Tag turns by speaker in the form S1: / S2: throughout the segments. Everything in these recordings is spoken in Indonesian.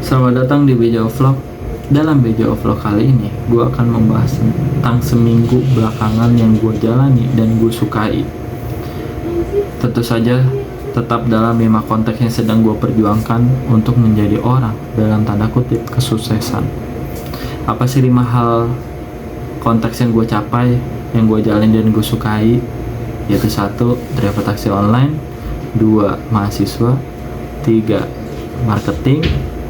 S1: Selamat datang di BJO Vlog. Dalam BJO Vlog kali ini, gue akan membahas tentang seminggu belakangan yang gue jalani dan gue sukai. Tentu saja, tetap dalam 5 konteks yang sedang gue perjuangkan untuk menjadi orang dalam tanda kutip kesuksesan. Apa sih 5 hal konteks yang gue capai, yang gue jalani dan gue sukai? Yaitu 1. Driver taksi online, 2. Mahasiswa, 3. Marketing,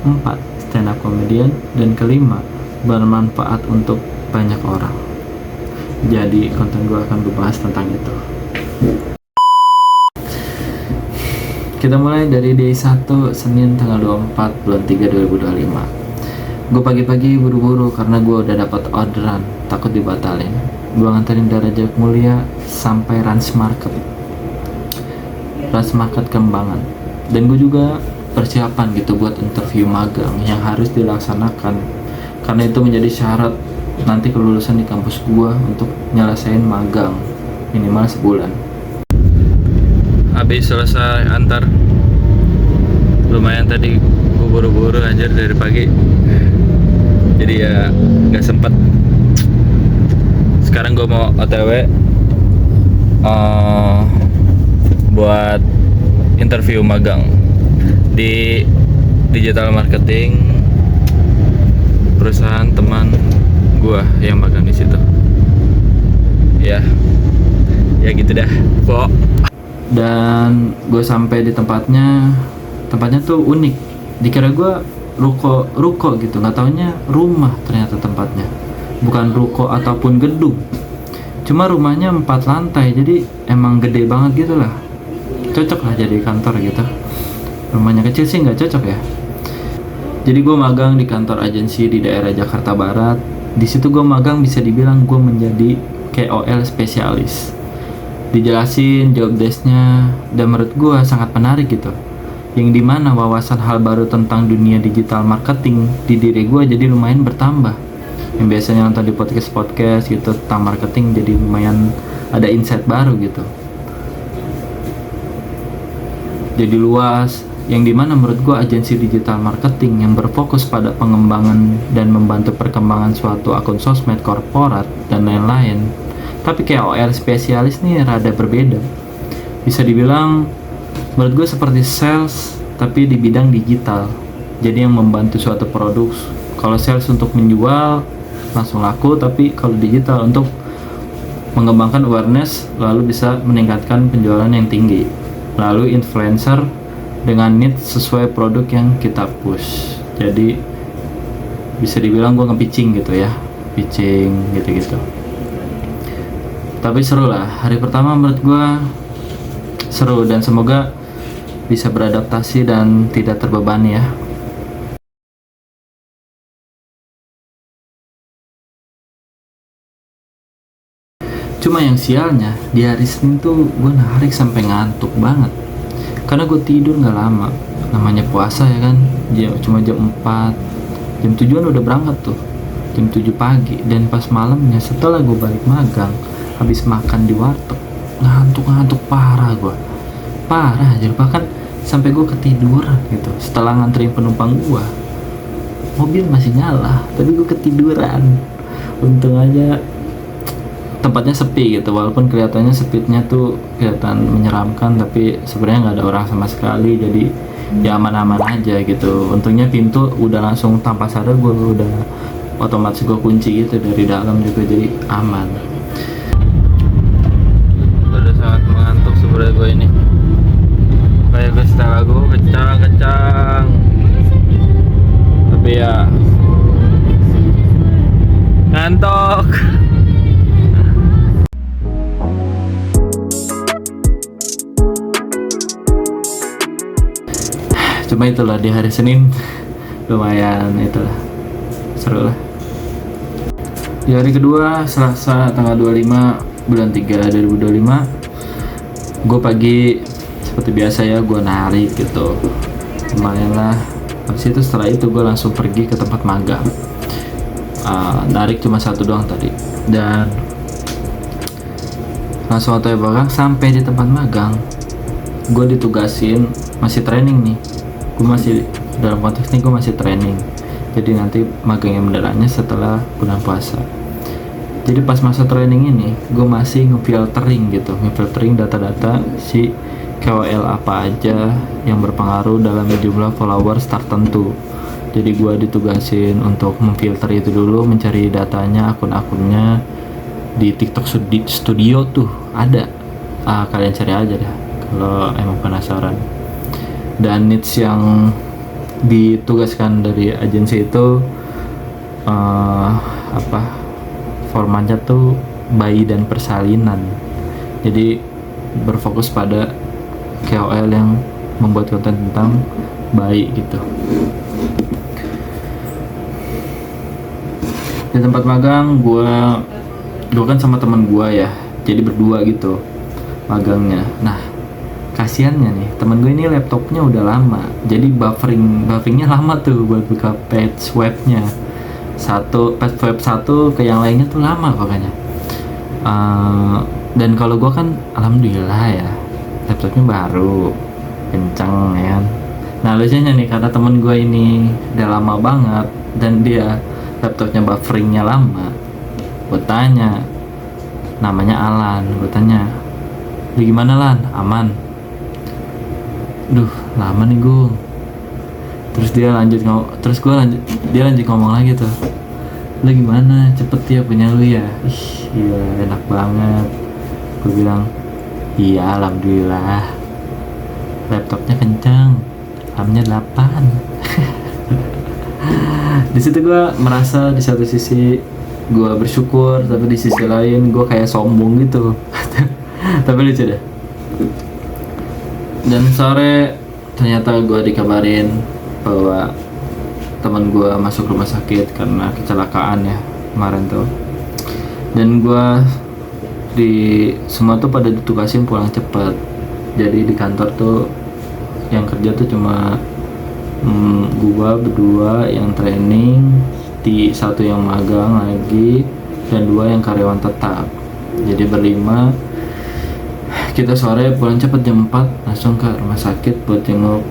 S1: 4. Stand up comedian, dan kelima, bermanfaat untuk banyak orang. Jadi konten gue akan membahas tentang itu. Kita mulai dari day 1 Senin tanggal 24 bulan 3 2025. Gue pagi-pagi buru-buru karena gue udah dapat orderan, takut dibatalin. Gue nganterin dari Jaya Mulia sampai Rans Market Kembangan. Dan gue juga persiapan gitu buat interview magang yang harus dilaksanakan, karena itu menjadi syarat nanti kelulusan di kampus gua untuk nyelesain magang minimal sebulan. Habis selesai antar, lumayan tadi gua buru-buru anjir dari pagi, jadi ya nggak sempet. Sekarang gua mau OTW buat interview magang di digital marketing perusahaan teman gua yang magang di situ. Ya gitu dah, Pok. Dan gue sampai di tempatnya tuh unik. Dikira gua ruko gitu, nggak taunya rumah ternyata tempatnya. Bukan ruko ataupun gedung. Cuma rumahnya 4 lantai, jadi emang gede banget gitu lah. Cocok lah jadi kantor gitu. Rumahnya kecil sih nggak cocok ya. Jadi gue magang di kantor agensi di daerah Jakarta Barat. Di situ gue magang bisa dibilang gue menjadi KOL spesialis. Dijelasin job desk-nya dan menurut gue sangat menarik gitu. Yang dimana wawasan hal baru tentang dunia digital marketing di diri gue jadi lumayan bertambah. Yang biasanya nonton di podcast gitu tentang marketing jadi lumayan ada insight baru gitu. Jadi luas, yang dimana menurut gue agensi digital marketing yang berfokus pada pengembangan dan membantu perkembangan suatu akun sosmed korporat dan lain-lain. Tapi KOL spesialis nih rada berbeda. Bisa dibilang menurut gue seperti sales tapi di bidang digital. Jadi yang membantu suatu produk. Kalau sales untuk menjual langsung laku, tapi kalau digital untuk mengembangkan awareness lalu bisa meningkatkan penjualan yang tinggi. Lalu influencer dengan needs sesuai produk yang kita push. Jadi bisa dibilang gue nge-pitching gitu ya, pitching gitu-gitu. Tapi seru lah, hari pertama menurut gue seru dan semoga bisa beradaptasi dan tidak terbebani ya. Cuma yang sialnya di hari Senin tuh gue narik sampai ngantuk banget. Karena gue tidur nggak lama, namanya puasa ya kan, cuma jam 4, jam 7an udah berangkat tuh, jam 7 pagi. Dan pas malamnya setelah gue balik magang, habis makan di warteg, ngantuk parah aja, bahkan sampai gue ketiduran gitu. Setelah nganterin penumpang gue, mobil masih nyala, tapi gue ketiduran. Untung aja tempatnya sepi gitu, walaupun kelihatannya sepinya tuh kelihatan menyeramkan, tapi sebenarnya nggak ada orang sama sekali, jadi ya aman-aman aja gitu. Untungnya pintu udah langsung tanpa sadar gue udah otomatis gue kunci gitu dari dalam juga, jadi aman. Udah sangat mengantuk sebenarnya gue ini, kayak gue setel lagu kencang, tapi ya ngantuk. Cuma itulah di hari Senin lumayan itulah seru lah. Di hari kedua Selasa tanggal 25 bulan 3 2025, gue pagi seperti biasa ya, gue narik gitu lumayan lah. Habis itu setelah itu gue langsung pergi ke tempat magang. Narik cuma 1 doang tadi, dan langsung OTW magang. Sampai di tempat magang gue ditugasin, masih training nih, gue masih dalam konteks ini gue masih training, jadi nanti magangnya benderanya setelah bulan puasa. Jadi pas masa training ini gue masih ngefiltering data-data si KOL apa aja yang berpengaruh dalam jumlah followers tertentu. Jadi gue ditugasin untuk memfilter itu dulu, mencari datanya, akun-akunnya di TikTok Studio tuh ada. Kalian cari aja dah kalau emang penasaran. Dan niche yang ditugaskan dari agensi itu formatnya tuh bayi dan persalinan. Jadi berfokus pada KOL yang membuat konten tentang bayi gitu. Di tempat magang gue kan sama teman gue ya, jadi berdua gitu magangnya. Nah kasiannya nih, temen gue ini laptopnya udah lama, jadi bufferingnya lama tuh buat buka page webnya. Page web satu ke yang lainnya tuh lama pokoknya. Dan kalau gue kan alhamdulillah ya, laptopnya baru, kenceng ya kan. Nah lucunya nih, karena temen gue ini udah lama banget dan dia laptopnya bufferingnya lama, gue tanya, namanya Alan, gue tanya, "Lu gimana Lan? Aman?" Duh, lama nih gue. Terus dia lanjut ngomong lagi tuh, "Lu gimana? Cepet ya punya lu ya?" Ih, iya enak banget. Gue bilang, "Iya, alhamdulillah. Laptopnya kencang. RAM-nya 8." Di situ gue merasa di satu sisi gue bersyukur, tapi di sisi lain gue kayak sombong gitu. Tapi lucu deh. Dan sore ternyata gue dikabarin bahwa teman gue masuk rumah sakit karena kecelakaan ya kemarin tuh. Dan gue semua tuh pada ditugasin pulang cepat. Jadi di kantor tuh yang kerja tuh cuma gue berdua yang training, satu yang magang lagi, dan 2 yang karyawan tetap. Jadi berlima. Kita sore pulang cepet jam 4 langsung ke rumah sakit buat jenguk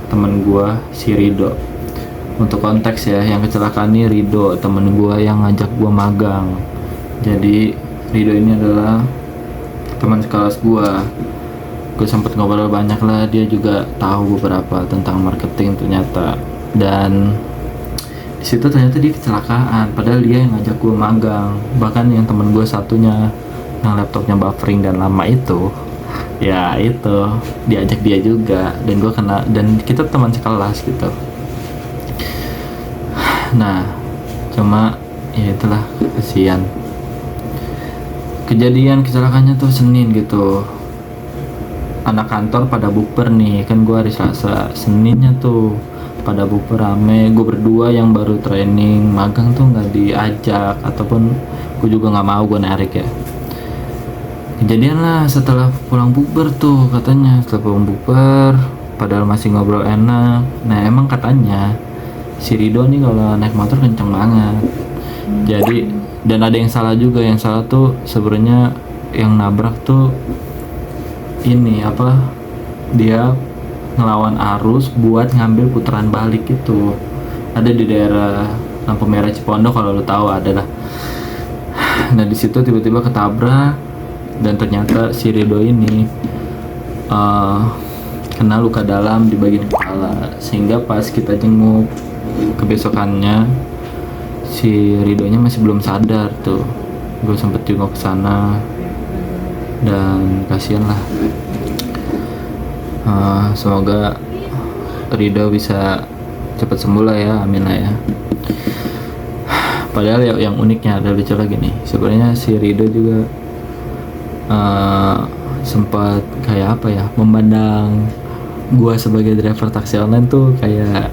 S1: temen gua si Rido. Untuk konteks ya, yang kecelakaan ini Rido, temen gua yang ngajak gua magang. Jadi Rido ini adalah teman sekelas gua. Gue sempet ngobrol banyak lah, dia juga tahu beberapa tentang marketing ternyata. Dan di situ ternyata dia kecelakaan, padahal dia yang ngajak gua magang. Bahkan yang temen gua satunya yang laptopnya buffering dan lama itu, ya itu diajak dia juga, dan gue kena, dan kita teman sekelas gitu. Nah cuma ya itulah, kasihan. Kejadian kecelakaannya tuh Senin gitu, anak kantor pada bukber nih, kan gue hari Selasa. Seninnya tuh pada bukber rame, gue berdua yang baru training magang tuh nggak diajak, ataupun gue juga nggak mau, gue narik ya. Kejadian lah setelah pulang bukber tuh, katanya setelah pulang bukber, padahal masih ngobrol enak. Nah emang katanya si Rido nih kalau naik motor kenceng banget. Jadi, dan ada yang salah juga. Yang salah tuh sebenarnya yang nabrak tuh ini dia ngelawan arus buat ngambil putaran balik itu. Ada di daerah lampu merah Cipondo, kalau lo tahu ada lah. Nah di situ tiba-tiba ketabrak. Dan ternyata si Rido ini kena luka dalam di bagian kepala, sehingga pas kita jenguk kebesokannya si Ridonya masih belum sadar tuh. Gue sempet jenguk ke sana dan kasihan lah. Semoga Rido bisa cepat sembuh lah ya, amin lah ya. Padahal yang uniknya, ada lucu lagi nih, sebenarnya si Rido juga sempat kayak memandang gua sebagai driver taksi online tuh kayak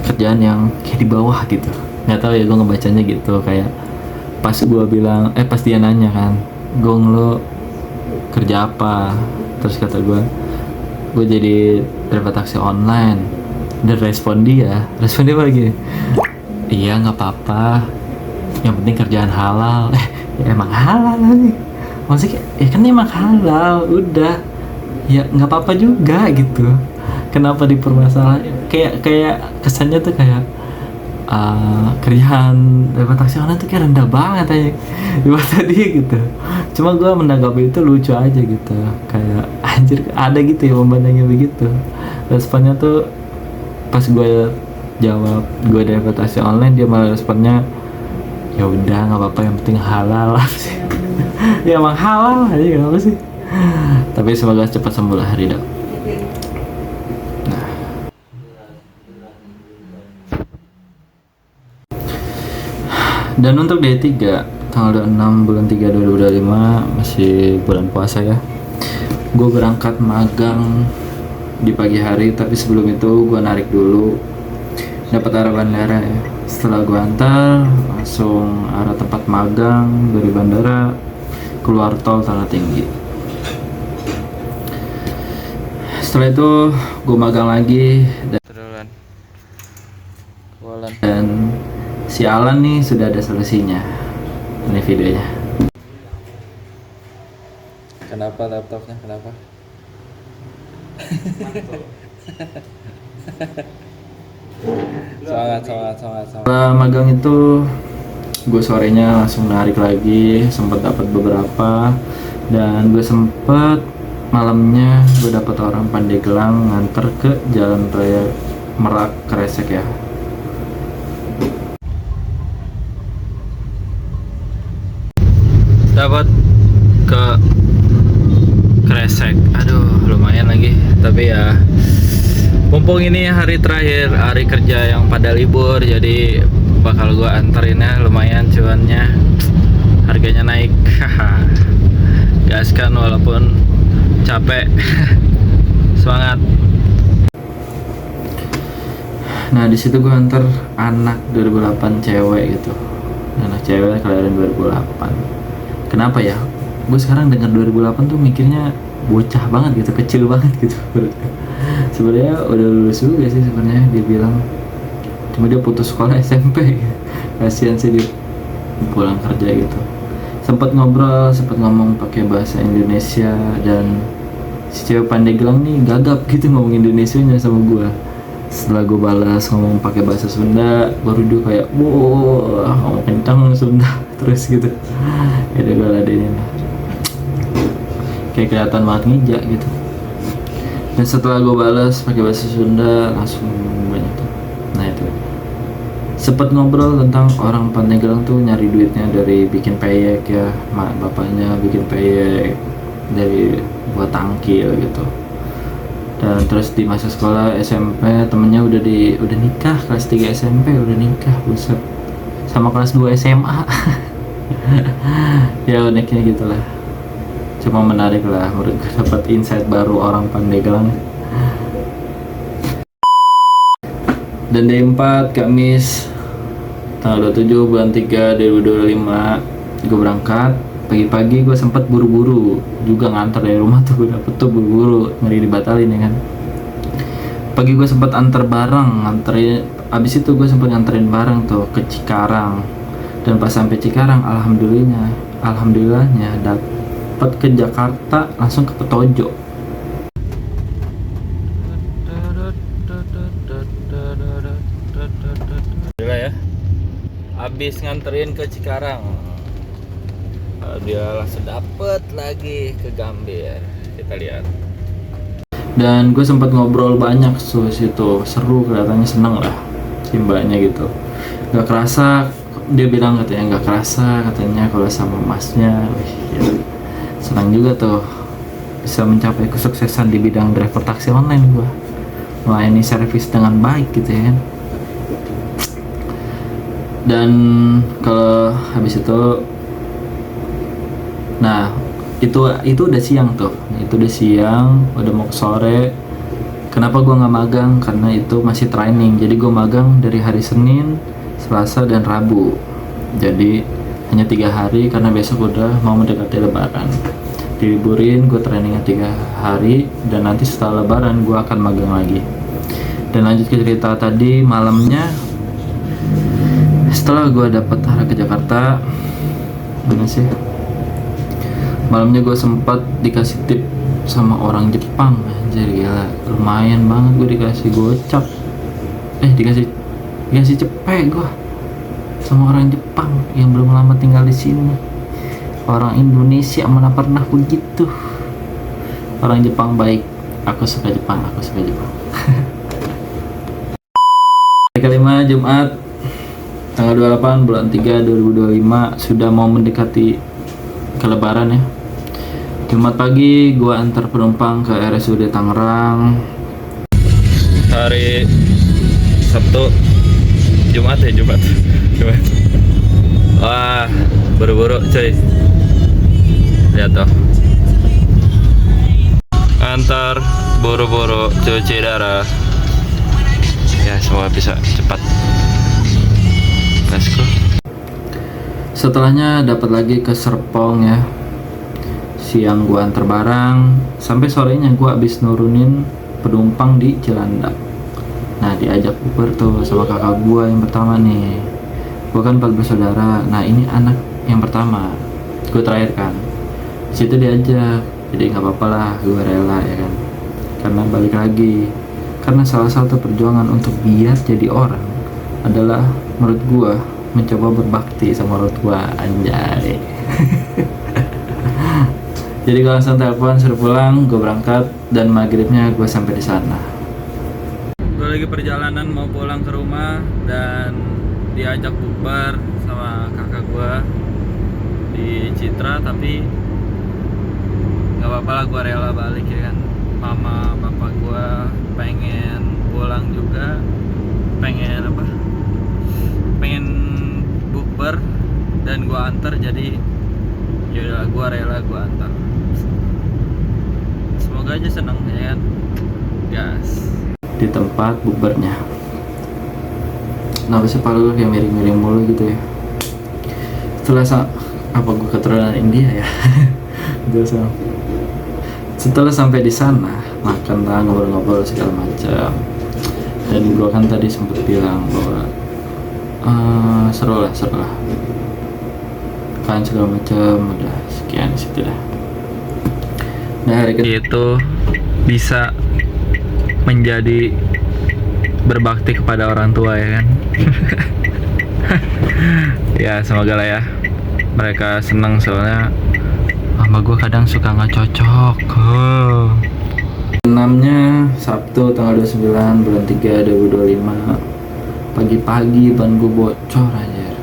S1: kerjaan yang kayak di bawah gitu. Nggak tahu ya, gua ngebacanya gitu. Kayak pas gua bilang, pas dia nanya kan, "Gong, lo kerja apa?" Terus kata gua jadi driver taksi online. Dan respon dia lagi, "Iya nggak apa-apa, yang penting kerjaan halal." Ya emang halal nih, maksudnya ya kan emang halal, udah ya nggak apa-apa juga gitu. Kenapa dipermasalahin? kayak kesannya tuh kayak kerjaan dapat taksi online tuh kayak rendah banget aja di mata dia gitu. Cuma gue menanggapi itu lucu aja gitu, kayak anjir ada gitu ya memandangnya begitu. Responnya tuh pas gue jawab gue dapat taksi online, dia malah responnya ya udah nggak apa-apa yang penting halal lah sih. Ya emang halal aja kenapa sih, tapi semoga cepat sembuh lah Ridho. Dan untuk D3 tanggal 26 bulan 3 2025 masih bulan puasa ya. Gue berangkat magang di pagi hari, tapi sebelum itu gue narik dulu dapat arah bandara ya. Setelah gue antar langsung arah tempat magang, dari bandara keluar tol Tanah Tinggi. Setelah itu gue magang lagi dan si Alan nih sudah ada solusinya. Ini videonya. Kenapa laptopnya? Kenapa? Semangat. Setelah magang itu, gue sorenya langsung narik lagi. Sempat dapat beberapa, dan gue sempet malamnya gue dapat orang Pandeglang nganter ke Jalan Raya Merak Kresek ya. Dapat ke Kresek, aduh lumayan lagi, tapi ya mumpung ini hari terakhir hari kerja yang pada libur, jadi bakal gua anterinnya, lumayan cuannya, harganya naik. Gaskan walaupun capek. Semangat. Nah di situ gua antar anak 2008 cewek gitu, anak cewek kelahiran 2008. Kenapa ya? Gue sekarang dengar 2008 tuh mikirnya bocah banget gitu, kecil banget gitu. Sebenarnya udah lulus juga sih sebenarnya dia bilang. Cuma dia putus sekolah SMP. Kasihan sih dia pulang kerja gitu. Sempat ngobrol, sempat ngomong pakai bahasa Indonesia, dan si cewek Pandeglang nih gagap gitu ngomong Indonesianya sama gue. Setelah gue balas ngomong pakai bahasa Sunda, baru dia kayak wah ngomong kencang Sunda terus gitu. Ya udah gue ladenin, kayak kelihatan banget ngijak gitu. Dan setelah gue balas pakai bahasa Sunda langsung banyak tuh. Nah itu sempet ngobrol tentang orang Pandeglang tuh nyari duitnya dari bikin peyek ya, mak bapaknya bikin peyek dari buat tangkil gitu. Dan terus di masa sekolah SMP temennya udah nikah, kelas 3 SMP udah nikah, buset, sama kelas 2 SMA. Ya uniknya gitulah, cuma menarik lah menurut gue, dapat insight baru orang Pandeglang. Dan D4 Kamis tanggal 27 bulan 3 2025 gue berangkat. Pagi-pagi gue sempet buru-buru juga nganter dari rumah tuh, gue dapet tuh buru-buru, ngeri dibatalin ya kan. Pagi gue sempet antar barang, nganterin, abis itu gue sempet nganterin barang tuh ke Cikarang. Dan pas sampai Cikarang alhamdulillahnya dapet ke Jakarta langsung ke Petojo. Gila ya, abis nganterin ke Cikarang, dia langsung dapet lagi ke Gambir. Kita lihat. Dan gue sempat ngobrol banyak situ, seru, kelihatannya seneng lah si mbaknya gitu. Gak kerasa, dia bilang katanya gak kerasa katanya kalau sama masnya. Ya, senang juga tuh bisa mencapai kesuksesan di bidang driver taksi online. Gue melayani servis dengan baik gitu ya kan. Dan kalau habis itu, nah itu udah siang tuh, udah mau ke sore. Kenapa gue nggak magang? Karena itu masih training, jadi gue magang dari hari Senin, Selasa, dan Rabu. Jadi hanya 3 hari karena besok udah mau mendekati Lebaran. Diliburin, gue trainingnya 3 hari, dan nanti setelah Lebaran gue akan magang lagi. Dan lanjut ke cerita tadi, malamnya setelah gue dapet arah ke Jakarta, mana sih? Malamnya gue sempat dikasih tip sama orang Jepang, anjir gila, lumayan banget gue dikasih gocap dikasih cepet gua sama orang Jepang yang belum lama tinggal di sini. Orang Indonesia mana pernah begitu. Orang Jepang baik. Aku suka Jepang. Hari kelima, Jumat tanggal 28 bulan 3 2025, sudah mau mendekati ke Lebaran ya. Jumat pagi gua antar penumpang ke RSUD Tangerang. Hari Sabtu, Jumat. Wah, buru-buru cuy. Lihat tuh. Antar buru-buru cuci darah. Ya, semoga bisa cepat. Let's go. Setelahnya dapat lagi ke Serpong ya. Siang gua antar barang, sampai sorenya gua habis nurunin penumpang di Cilandak. Nah, diajak Uber tuh sama kakak gua yang pertama nih. Gua kan 4 bersaudara. Nah, ini anak yang pertama. Gua terakhir kan. Di situ diajak. Jadi nggak apa-apa lah, gua rela ya kan. Karena balik lagi. Karena salah satu perjuangan untuk biar jadi orang adalah menurut gua mencoba berbakti sama orang tua, anjay. Jadi gue langsung telepon suruh pulang, gue berangkat dan maghribnya gue sampai di sana. Gue lagi perjalanan mau pulang ke rumah dan diajak bukber sama kakak gue di Citra, tapi nggak apa-apa lah, gue rela balik ya kan. Mama bapak gue pengen pulang juga, pengen bukber dan gue antar, jadi yaudah gue rela gue antar. Semoga aja seneng ya kan, gas. Di tempat bukbernya, kenapa sih palu kayak miring-miring mulu gitu ya? Apa gue keturunan India ya? Setelah sampai di sana, makan lah, ngobrol-ngobrol segala macam. Dan gue kan tadi sempat bilang bahwa seru lah kan segala macam, udah sekian situ dah. Nah, hari itu bisa menjadi berbakti kepada orang tua ya kan. Ya semoga lah ya mereka senang, soalnya sama gue kadang suka nggak cocok. 6-nya Sabtu tanggal 29 bulan 3 2025, pagi-pagi ban gue bocor aja.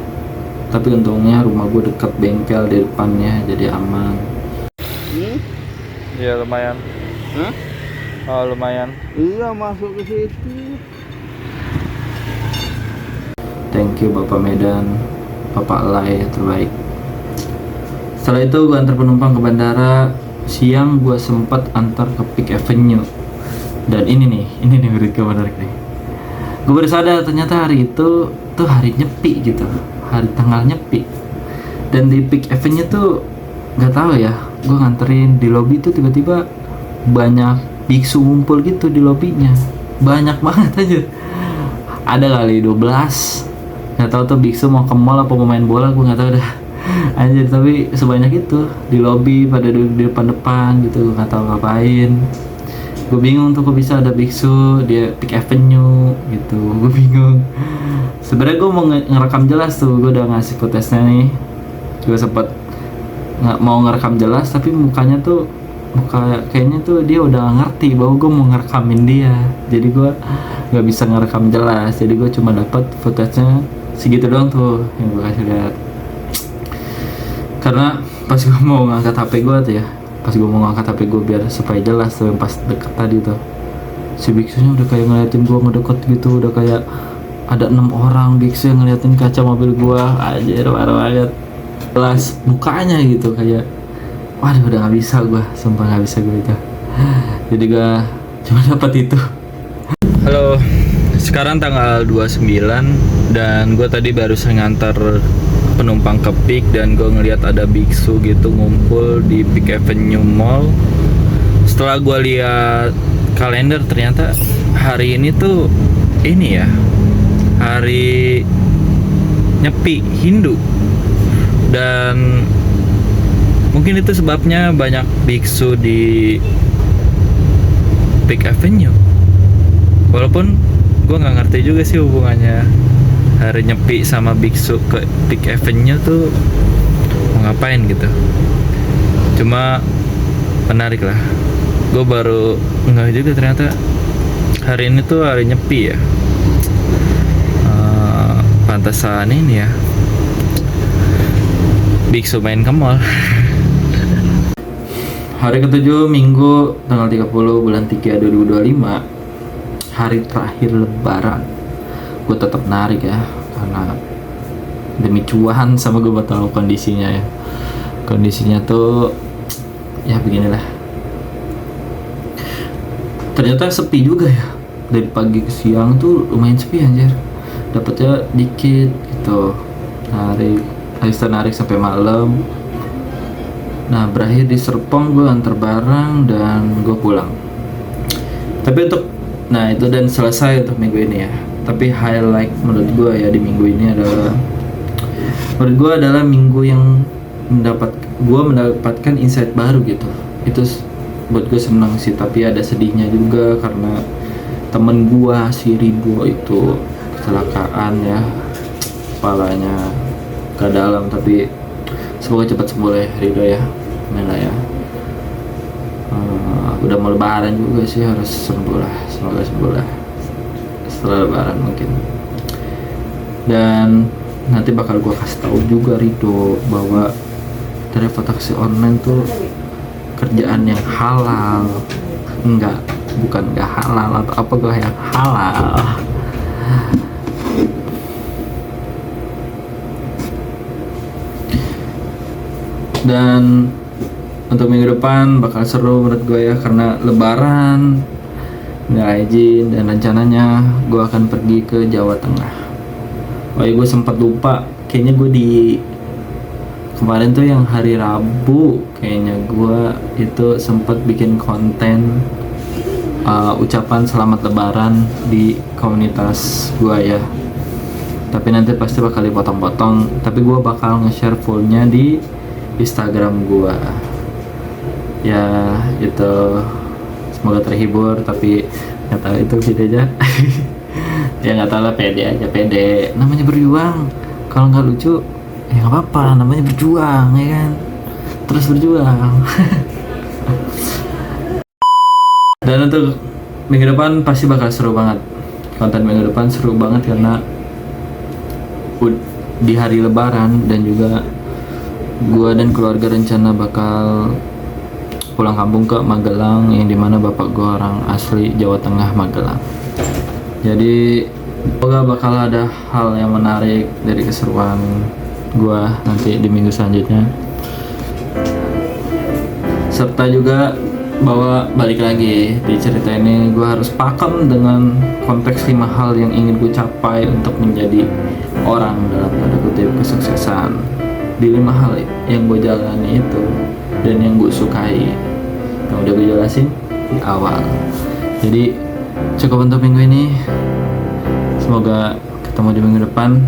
S1: Tapi untungnya rumah gue deket bengkel di depannya, jadi aman. Iya lumayan. Oh lumayan.
S2: Iya masuk ke situ.
S1: Thank you Bapak Medan, Bapak Lai terbaik. Setelah itu gue antar penumpang ke bandara. Siang gue sempat antar ke Peak Avenue. Dan ini nih menurut gue menarik nih. Gue baru sadar ternyata hari itu tuh hari nyepi gitu, hari tanggal nyepi. Dan di Peak Avenue tuh nggak tahu ya, gue nganterin di lobby tuh tiba-tiba banyak biksu ngumpul gitu di lobbynya, banyak banget aja. Ada kali 12, nggak tahu tuh biksu mau ke mall apa mau main bola, gue nggak tahu dah. Anjir, tapi sebanyak itu di lobby pada di depan gitu, gue nggak tahu ngapain. Gue bingung tuh kok bisa ada biksu di Peak Avenue gitu, gue bingung. Sebenarnya gue mau ngerekam jelas tuh, gue udah ngasih footage-nya nih. Gue sempet nggak mau ngerekam jelas, tapi kayaknya tuh dia udah ngerti bahwa gue mau ngerekamin dia, jadi gue nggak bisa ngerekam jelas. Jadi gue cuma dapat footage-nya segitu doang tuh yang gue kasih lihat. Karena pas gue mau ngangkat HP gue tuh ya, biar supaya jelas tuh yang pas deket tadi tuh, si biksunya udah kayak ngeliatin gue ngedeket gitu, udah kayak ada 6 orang biksu yang ngeliatin kaca mobil gue. Anjir, parah banget. Jelas mukanya gitu, kayak waduh udah nggak bisa gue, sumpah nggak bisa gue itu. Jadi gue cuma dapat itu. Halo, sekarang tanggal 29 dan gue tadi barusan ngantar penumpang ke Peak, dan gue ngeliat ada biksu gitu ngumpul di Peak Avenue Mall. Setelah gue lihat kalender, ternyata hari ini tuh ini ya, hari nyepi Hindu, dan mungkin itu sebabnya banyak biksu di Peak Avenue. Walaupun gue nggak ngerti juga sih hubungannya hari Nyepi sama biksu ke peak eventnya tuh mau ngapain gitu. Cuma menarik lah, gue baru nggak juga ternyata hari ini tuh hari Nyepi ya. Pantesan ini ya biksu main ke mall. Hari ke-7 Minggu tanggal 30 bulan 3 2025, hari terakhir lebaran. Gue tetap narik ya, karena demi cuan sama gue tahu kondisinya ya. Kondisinya tuh ya beginilah. Ternyata sepi juga ya. Dari pagi ke siang tuh lumayan sepi anjir. Dapatnya dikit gitu. Narik sampai malam. Nah, berakhir di Serpong, gue antar barang dan gue pulang. Tapi itu dan selesai untuk minggu ini ya. Tapi highlight menurut gue ya di minggu ini adalah, menurut gue adalah minggu yang mendapatkan insight baru gitu. Itu buat gue senang sih, tapi ada sedihnya juga karena temen gue si Ridho itu kecelakaan ya, kepalanya ke dalam. Tapi semoga cepat sembuh ya Ridho ya. Amin ya. Udah mau lebaran juga sih, harus sembuh lah, semoga sembuh lah setelah lebaran mungkin. Dan nanti bakal gue kasih tahu juga Ridho bahwa driver taksi online tuh kerjaan yang halal. Bukan nggak halal atau apa, gue yang halal. Dan untuk minggu depan bakal seru menurut gue ya, karena lebaran, nggak izin, dan rencananya gue akan pergi ke Jawa Tengah. Oh iya, gue sempat lupa, kayaknya gue di kemarin tuh yang hari Rabu, kayaknya gue itu sempat bikin konten ucapan selamat lebaran di komunitas gue ya. Tapi nanti pasti bakal dipotong-potong, tapi gue bakal nge-share fullnya di Instagram gua ya. Itu semoga terhibur, tapi nggak tahu itu gitu aja. Ya nggak tahu lah, pede aja, pede, namanya berjuang. Kalau nggak lucu ya nggak apa-apa, namanya berjuang ya kan, terus berjuang. Dan untuk minggu depan pasti bakal seru banget, konten minggu depan seru banget karena di hari lebaran, dan juga gua dan keluarga rencana bakal pulang kampung ke Magelang, yang dimana bapak gua orang asli Jawa Tengah, Magelang. Jadi semoga bakal ada hal yang menarik dari keseruan gua nanti di minggu selanjutnya. Serta juga bahwa balik lagi di cerita ini, gua harus pakem dengan konteks 5 hal yang ingin gue capai untuk menjadi orang dalam tanda kutip kesuksesan. Di 5 hal yang gue jalani itu dan yang gue sukai, yang udah gue jelasin di awal. Jadi cukup untuk minggu ini, semoga ketemu di minggu depan.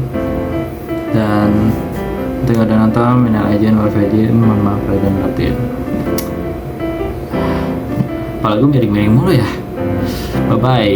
S1: Dan untuk yang udah nonton, minal aizin wal faizin, mohon maaf lahir dan batin. Kepala gue miring-miring mulu ya. Bye bye.